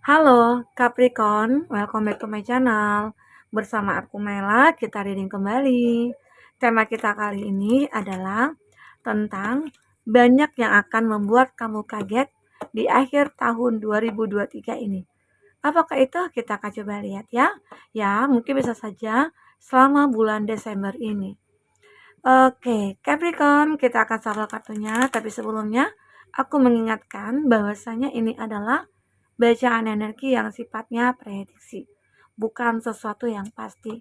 Halo Capricorn, welcome back to my channel. Bersama aku Mela, kita reading kembali. Tema kita kali ini adalah tentang banyak yang akan membuat kamu kaget di akhir tahun 2023 ini. Apakah itu? Kita akan coba lihat ya. Ya, mungkin bisa saja selama bulan Desember ini. Oke, Capricorn, kita akan shuffle kartunya, tapi sebelumnya aku mengingatkan bahwasanya ini adalah bacaan energi yang sifatnya prediksi, bukan sesuatu yang pasti.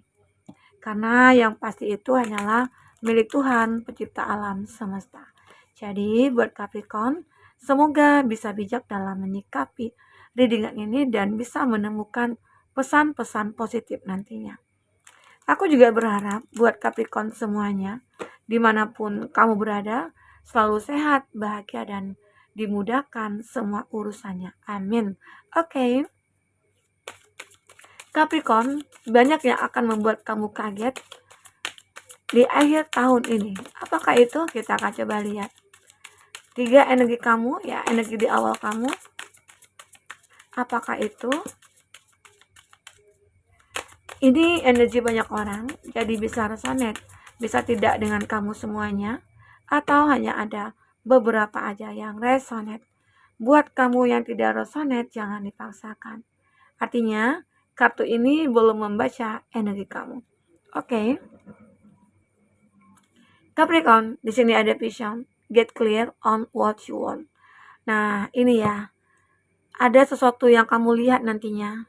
Karena yang pasti itu hanyalah milik Tuhan, pencipta alam semesta. Jadi buat Capricorn, semoga bisa bijak dalam menyikapi readingan ini dan bisa menemukan pesan-pesan positif nantinya. Aku juga berharap buat Capricorn semuanya, dimanapun kamu berada, selalu sehat, bahagia, dan dimudahkan semua urusannya. Amin. Oke. Capricorn, banyak yang akan membuat kamu kaget di akhir tahun ini. Apakah itu? Kita akan coba lihat. 3 energi kamu, ya, energi di awal kamu. Apakah itu? Ini energi banyak orang, jadi bisa resonate, bisa tidak dengan kamu semuanya, atau hanya ada beberapa aja yang resonate. Buat kamu yang tidak resonate, jangan dipaksakan. Artinya, kartu ini belum membaca energi kamu. Oke. Capricorn, di sini ada vision. Get clear on what you want. Nah, ini ya. Ada sesuatu yang kamu lihat nantinya.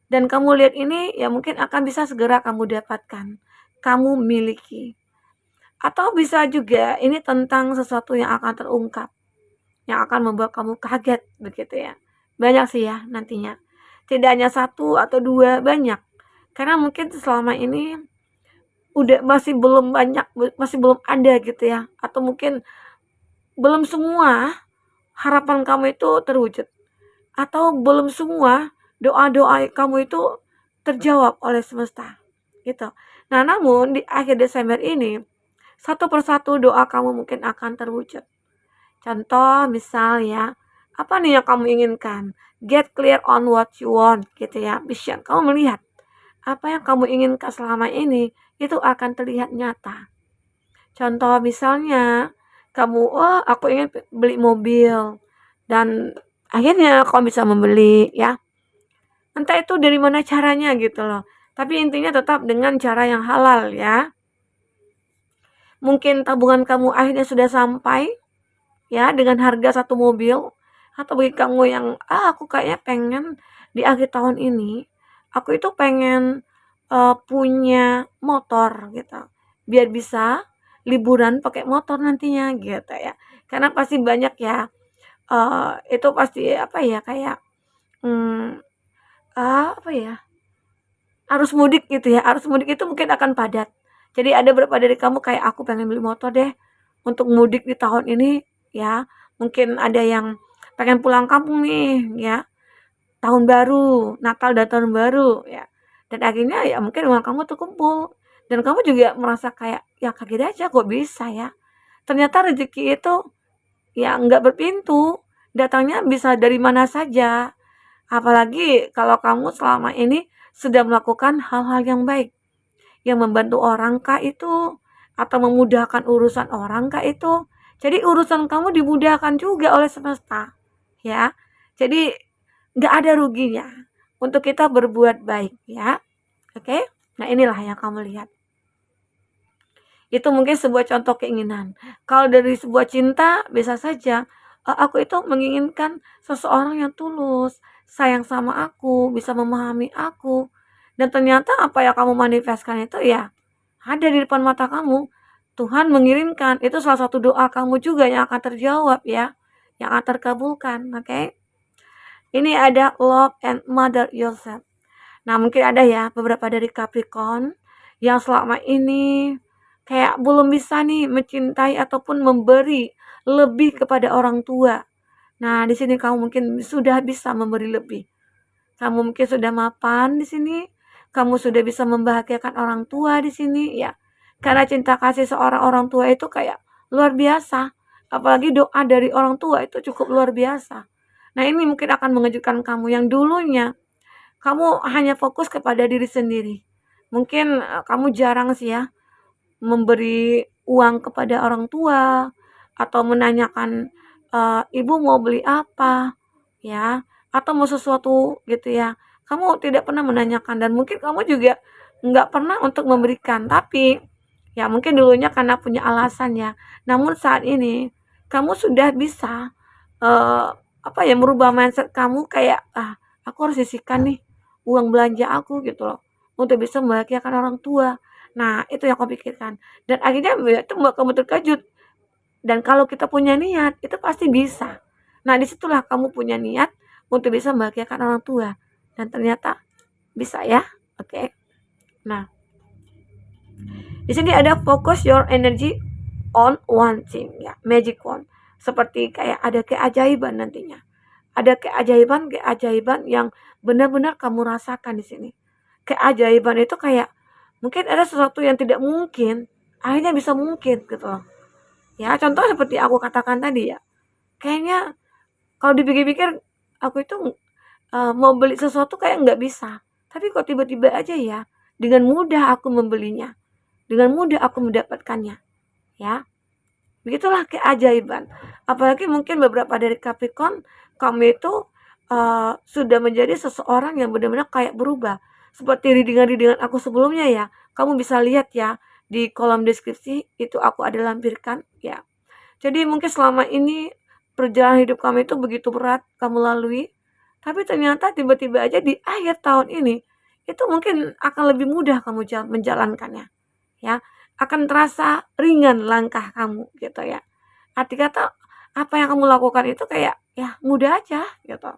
Dan kamu lihat ini ya mungkin akan bisa segera kamu dapatkan, kamu miliki. Atau bisa juga ini tentang sesuatu yang akan terungkap, yang akan membuat kamu kaget begitu ya. Banyak sih ya nantinya. Tidak hanya 1 atau 2, banyak. Karena mungkin selama ini masih belum banyak, masih belum ada gitu ya. Atau mungkin belum semua harapan kamu itu terwujud. Atau belum semua doa-doa kamu itu terjawab oleh semesta gitu. Nah, namun di akhir Desember ini satu persatu doa kamu mungkin akan terwujud. Contoh misal ya, apa nih yang kamu inginkan? Get clear on what you want gitu ya. Vision, kamu melihat apa yang kamu inginkan selama ini itu akan terlihat nyata. Contoh misalnya kamu, oh aku ingin beli mobil, dan akhirnya kamu bisa membeli ya. Entah itu dari mana caranya gitu loh. Tapi intinya tetap dengan cara yang halal ya. Mungkin tabungan kamu akhirnya sudah sampai ya dengan harga satu mobil. Atau bagi kamu yang aku kayaknya pengen di akhir tahun ini aku itu pengen punya motor gitu. Biar bisa liburan pakai motor nantinya gitu ya. Karena pasti banyak ya itu pasti apa ya kayak apa ya? Arus mudik gitu ya, arus mudik itu mungkin akan padat. Jadi ada beberapa dari kamu kayak, "Aku pengen beli motor deh untuk mudik di tahun ini," ya. Mungkin ada yang pengen pulang kampung nih ya, tahun baru, Natal dan tahun baru ya. Dan akhirnya ya mungkin uang kamu terkumpul dan kamu juga merasa kayak, ya kaget aja kok bisa ya. Ternyata rezeki itu ya nggak berpintu, datangnya bisa dari mana saja. Apalagi kalau kamu selama ini sudah melakukan hal-hal yang baik, yang membantu orang kah itu, atau memudahkan urusan orang kah itu. Jadi urusan kamu dimudahkan juga oleh semesta, ya. Jadi nggak ada ruginya untuk kita berbuat baik, ya. Oke? Nah inilah yang kamu lihat. Itu mungkin sebuah contoh keinginan. Kalau dari sebuah cinta, bisa saja aku itu menginginkan seseorang yang tulus, sayang sama aku, bisa memahami aku. Dan ternyata apa yang kamu manifestkan itu ya ada di depan mata kamu. Tuhan mengirimkan, itu salah satu doa kamu juga yang akan terjawab ya, yang akan terkabulkan, oke? Ini ada love and mother yourself. Nah, mungkin ada ya beberapa dari Capricorn yang selama ini kayak belum bisa nih mencintai ataupun memberi lebih kepada orang tua. Nah, di sini kamu mungkin sudah bisa memberi lebih. Kamu mungkin sudah mapan di sini, kamu sudah bisa membahagiakan orang tua di sini ya. Karena cinta kasih seorang orang tua itu kayak luar biasa. Apalagi doa dari orang tua itu cukup luar biasa. Nah, ini mungkin akan mengejutkan kamu yang dulunya kamu hanya fokus kepada diri sendiri. Mungkin, kamu jarang sih ya memberi uang kepada orang tua atau menanyakan, "Ibu mau beli apa?" Ya, atau mau sesuatu gitu ya. Kamu tidak pernah menanyakan dan mungkin kamu juga nggak pernah untuk memberikan, tapi ya mungkin dulunya karena punya alasan ya. Namun saat ini kamu sudah bisa, eee, apa ya, merubah mindset kamu kayak, "Ah, aku harus sisihkan nih uang belanja aku," gitu loh, untuk bisa membahagiakan orang tua. Nah, itu yang aku pikirkan dan akhirnya ya itu membuat kamu terkejut dan kalau kita punya niat, itu pasti bisa. Nah, disitulah kamu punya niat untuk bisa membahagiakan orang tua dan ternyata bisa ya, oke. Nah, di sini ada focus your energy on one thing ya, magic wand. Seperti kayak ada keajaiban nantinya. Ada keajaiban-keajaiban yang benar-benar kamu rasakan di sini. Keajaiban itu kayak mungkin ada sesuatu yang tidak mungkin, akhirnya bisa mungkin gitu loh. Ya, contoh seperti aku katakan tadi ya. Kayaknya kalau dipikir-pikir aku itu mau beli sesuatu kayak nggak bisa. Tapi kok tiba-tiba aja ya, dengan mudah aku membelinya, dengan mudah aku mendapatkannya, ya. Begitulah keajaiban. Apalagi mungkin beberapa dari Capricorn, kamu itu sudah menjadi seseorang yang benar-benar kayak berubah. Seperti readingan-readingan aku sebelumnya ya, kamu bisa lihat ya di kolom deskripsi itu aku ada lampirkan ya. Jadi mungkin selama ini perjalanan hidup kamu itu begitu berat kamu lalui, tapi ternyata tiba-tiba aja di akhir tahun ini, itu mungkin akan lebih mudah kamu menjalankannya, ya. Akan terasa ringan langkah kamu gitu ya. Arti kata apa yang kamu lakukan itu kayak ya mudah aja gitu.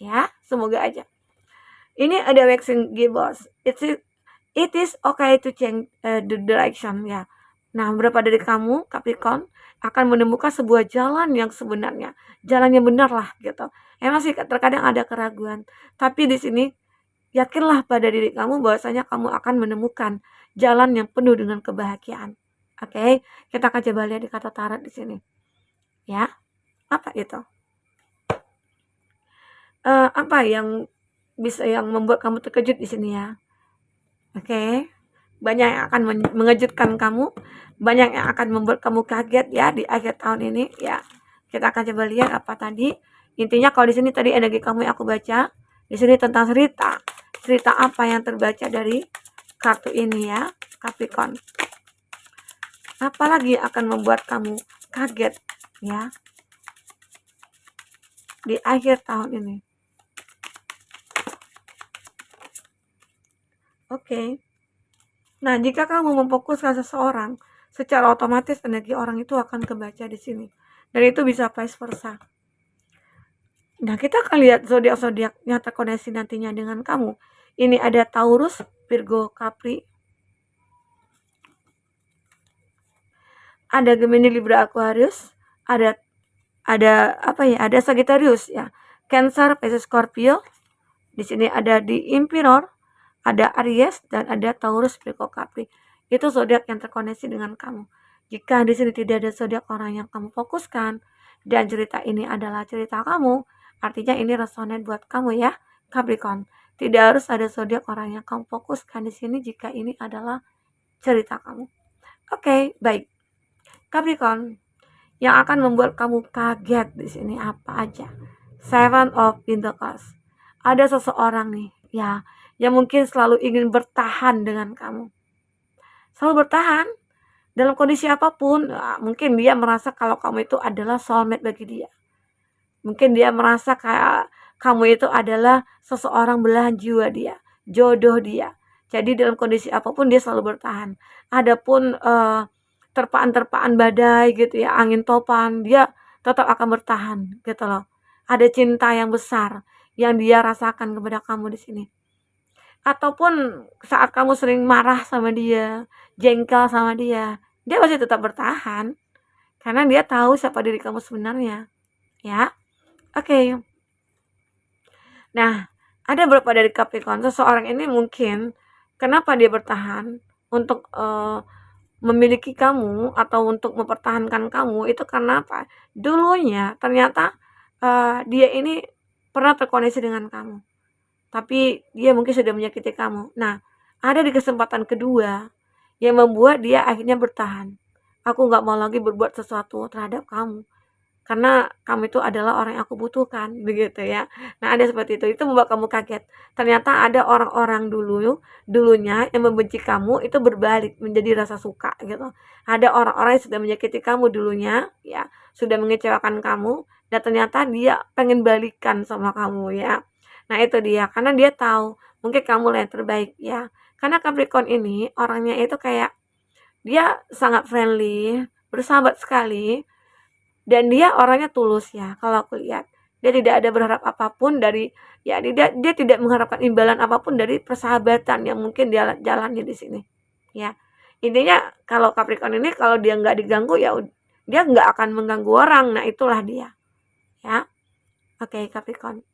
Ya, semoga aja. Ini ada waxing gibbous. It is okay to change the direction ya. Nah, beberapa dari kamu Capricorn akan menemukan sebuah jalan yang sebenarnya, jalan yang benar lah gitu. Emang sih terkadang ada keraguan, tapi di sini yakinlah pada diri kamu bahwasanya kamu akan menemukan jalan yang penuh dengan kebahagiaan. Oke, kita akan coba lihat di kata tarot di sini. Ya, apa itu? Apa yang bisa yang membuat kamu terkejut di sini ya? Oke. Banyak yang akan mengejutkan kamu, banyak yang akan membuat kamu kaget ya di akhir tahun ini ya. Kita akan coba lihat apa tadi. Intinya kalau di sini tadi energi kamu yang aku baca, di sini tentang cerita. Cerita apa yang terbaca dari kartu ini ya, Capricorn. Apalagi akan membuat kamu kaget ya di akhir tahun ini. Oke. Nah, jika kamu memfokuskan seseorang, secara otomatis energi orang itu akan kebaca di sini. Dan itu bisa vice versa. Nah, kita akan lihat zodiak-zodiak yang terkoneksi nantinya dengan kamu. Ini ada Taurus, Virgo, Capri. Ada Gemini, Libra, Aquarius. Ada apa ya? Ada Sagittarius ya. Cancer, Pisces, Scorpio. Di sini ada di Emperor, ada Aries dan ada Taurus, Virgo, Capri. Itu zodiak yang terkoneksi dengan kamu. Jika di sini tidak ada zodiak orang yang kamu fokuskan dan cerita ini adalah cerita kamu, artinya ini resonate buat kamu ya, Capricorn. Tidak harus ada zodiak orang yang kamu fokuskan di sini jika ini adalah cerita kamu. Oke, baik. Capricorn, yang akan membuat kamu kaget di sini apa aja? Seven of Pentacles. Ada seseorang nih, ya, yang mungkin selalu ingin bertahan dengan kamu. Selalu bertahan dalam kondisi apapun. Mungkin dia merasa kalau kamu itu adalah soulmate bagi dia. Mungkin dia merasa kayak kamu itu adalah seseorang belahan jiwa dia, jodoh dia. Jadi dalam kondisi apapun dia selalu bertahan. Adapun terpaan-terpaan badai gitu ya, angin topan, dia tetap akan bertahan gitu loh. Ada cinta yang besar yang dia rasakan kepada kamu di sini. Ataupun saat kamu sering marah sama dia, jengkel sama dia masih tetap bertahan karena dia tahu siapa diri kamu sebenarnya. Ya. Oke. Nah, ada beberapa dari Capricorn, seseorang ini mungkin kenapa dia bertahan untuk memiliki kamu atau untuk mempertahankan kamu itu karena apa? Dulunya ternyata dia ini pernah terkoneksi dengan kamu, tapi dia mungkin sudah menyakiti kamu. Nah, ada di kesempatan kedua yang membuat dia akhirnya bertahan. Aku nggak mau lagi berbuat sesuatu terhadap kamu, karena kamu itu adalah orang yang aku butuhkan, begitu ya. Nah, ada seperti itu membuat kamu kaget. Ternyata ada orang-orang dulunya yang membenci kamu itu berbalik menjadi rasa suka gitu. Ada orang-orang yang sudah menyakiti kamu dulunya, ya, sudah mengecewakan kamu, dan ternyata dia pengen balikan sama kamu ya. Nah, itu dia, karena dia tahu mungkin kamu lah yang terbaik ya. Karena Capricorn ini orangnya itu kayak dia sangat friendly, bersahabat sekali, dan dia orangnya tulus ya kalau aku lihat. Dia tidak ada berharap apapun dari ya dia tidak mengharapkan imbalan apapun dari persahabatan yang mungkin dia jalani di sini. Ya. Intinya kalau Capricorn ini kalau dia nggak diganggu ya dia nggak akan mengganggu orang. Nah, itulah dia. Ya. Oke, Capricorn.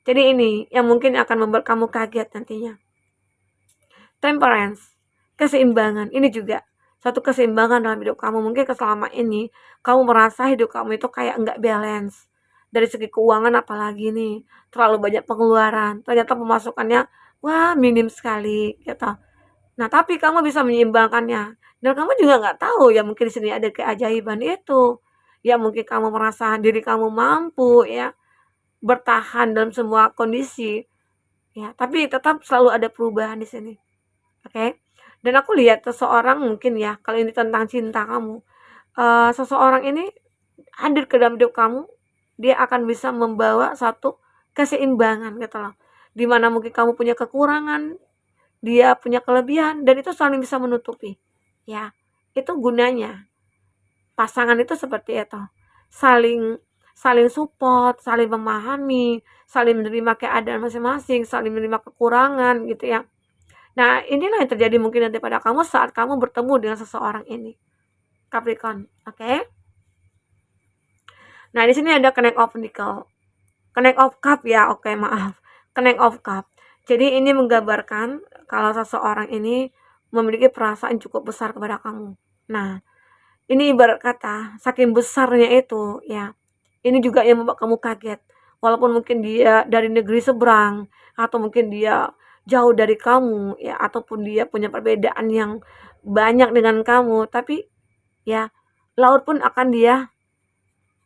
Jadi ini yang mungkin akan membuat kamu kaget nantinya. Temperance, keseimbangan. Ini juga satu keseimbangan dalam hidup kamu. Mungkin selama ini kamu merasa hidup kamu itu kayak nggak balance. Dari segi keuangan apalagi nih, terlalu banyak pengeluaran. Ternyata pemasukannya wah minim sekali gitu. Nah, tapi kamu bisa menyeimbangkannya. Dan kamu juga nggak tahu ya mungkin di sini ada keajaiban itu. Ya mungkin kamu merasa diri kamu mampu ya bertahan dalam semua kondisi ya, tapi tetap selalu ada perubahan di sini. Oke. Dan aku lihat seseorang mungkin ya, kalau ini tentang cinta kamu, seseorang ini hadir ke dalam hidup kamu, dia akan bisa membawa satu keseimbangan gitu loh. Di mana mungkin kamu punya kekurangan, dia punya kelebihan dan itu saling bisa menutupi. Ya. Itu gunanya. Pasangan itu seperti itu. Saling saling support, saling memahami, saling menerima keadaan masing-masing, saling menerima kekurangan gitu ya. Nah, inilah yang terjadi mungkin nanti pada kamu saat kamu bertemu dengan seseorang ini, Capricorn, oke? Nah, di sini ada Knight of Nickel, Knight of Cup ya, oke maaf, Knight of Cup. Jadi ini menggambarkan kalau seseorang ini memiliki perasaan cukup besar kepada kamu. Nah, ini ibarat kata saking besarnya itu ya, ini juga yang membuat kamu kaget. Walaupun mungkin dia dari negeri seberang atau mungkin dia jauh dari kamu ya ataupun dia punya perbedaan yang banyak dengan kamu, tapi ya laut pun akan dia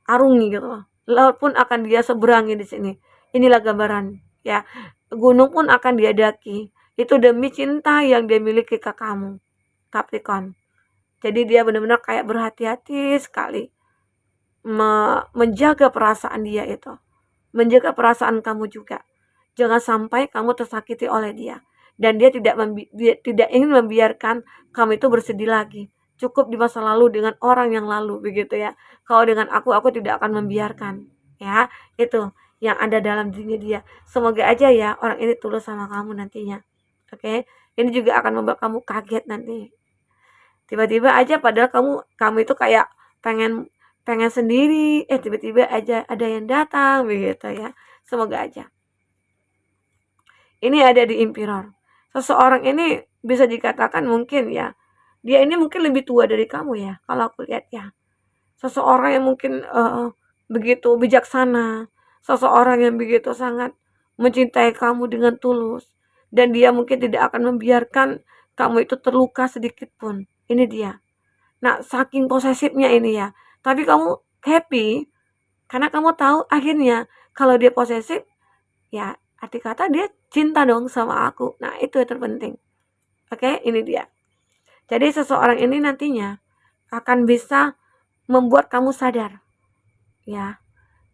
arungi gitu loh. Laut pun akan dia seberangi di sini. Inilah gambaran ya. Gunung pun akan dia daki. Itu demi cinta yang dia miliki ke kamu, Capricorn. Jadi dia benar-benar kayak berhati-hati sekali menjaga perasaan dia itu. Menjaga perasaan kamu juga. Jangan sampai kamu tersakiti oleh dia. Dan dia tidak ingin membiarkan kamu itu bersedih lagi. Cukup di masa lalu dengan orang yang lalu begitu ya. Kalau dengan aku tidak akan membiarkan. Ya, itu yang ada dalam dirinya dia. Semoga aja ya orang ini tulus sama kamu nantinya. Oke. Ini juga akan membuat kamu kaget nanti. Tiba-tiba aja padahal kamu itu kayak pengen pengen sendiri, tiba-tiba aja ada yang datang begitu ya. Semoga aja. Ini ada di Emperor. Seseorang ini bisa dikatakan mungkin ya, dia ini mungkin lebih tua dari kamu ya, kalau aku lihat ya. Seseorang yang mungkin begitu bijaksana, seseorang yang begitu sangat mencintai kamu dengan tulus, dan dia mungkin tidak akan membiarkan kamu itu terluka sedikit pun. Ini dia. Nah, saking posesifnya ini ya. Tapi kamu happy karena kamu tahu akhirnya kalau dia posesif ya arti kata dia cinta dong sama aku. Nah, itu yang terpenting. Oke, ini dia. Jadi seseorang ini nantinya akan bisa membuat kamu sadar. Ya.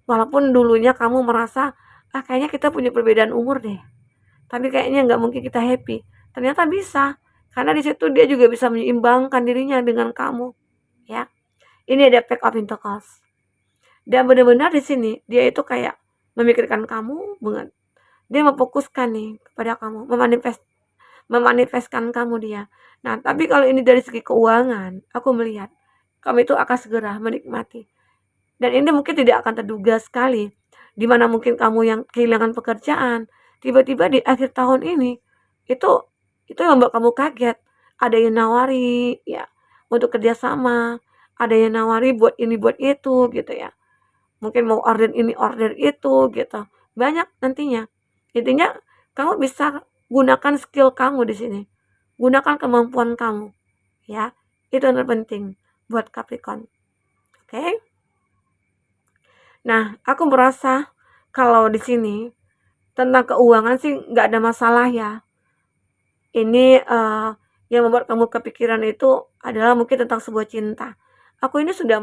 Walaupun dulunya kamu merasa kayaknya kita punya perbedaan umur deh. Tapi kayaknya nggak mungkin kita happy. Ternyata bisa. Karena di situ dia juga bisa menyeimbangkan dirinya dengan kamu. Ya. Ini ada Pack of Pentacles. Dan benar-benar di sini dia itu kayak memikirkan kamu banget. Dia memfokuskan nih kepada kamu, memanifestkan kamu dia. Nah, tapi kalau ini dari segi keuangan, aku melihat kamu itu akan segera menikmati. Dan ini mungkin tidak akan terduga sekali, di mana mungkin kamu yang kehilangan pekerjaan, tiba-tiba di akhir tahun ini itu yang membuat kamu kaget. Ada yang nawari ya untuk kerjasama, ada yang nawari buat ini buat itu gitu ya. mungkin mau order ini, order itu, gitu. Banyak nantinya. Intinya kamu bisa gunakan skill kamu di sini. Gunakan kemampuan kamu, ya. Itu yang terpenting buat Capricorn. Oke? Nah, aku merasa kalau di sini tentang keuangan sih nggak ada masalah ya. Ini yang membuat kamu kepikiran itu adalah mungkin tentang sebuah cinta. Aku ini sudah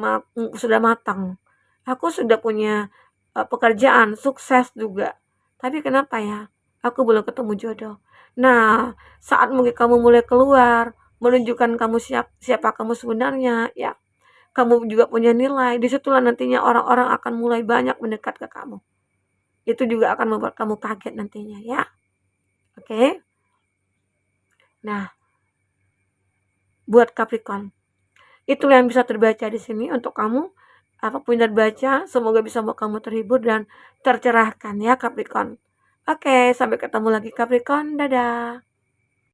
matang. Aku sudah punya pekerjaan, sukses juga. Tapi kenapa ya? Aku belum ketemu jodoh. Nah, saat mungkin kamu mulai keluar, menunjukkan kamu siapa kamu sebenarnya, ya, kamu juga punya nilai. Disitulah nantinya orang-orang akan mulai banyak mendekat ke kamu. Itu juga akan membuat kamu kaget nantinya, ya. Oke. Nah, buat Capricorn, itulah yang bisa terbaca di sini untuk kamu. Apapun yang terbaca, semoga bisa membuat kamu terhibur dan tercerahkan ya Capricorn. Oke, sampai ketemu lagi Capricorn. Dadah.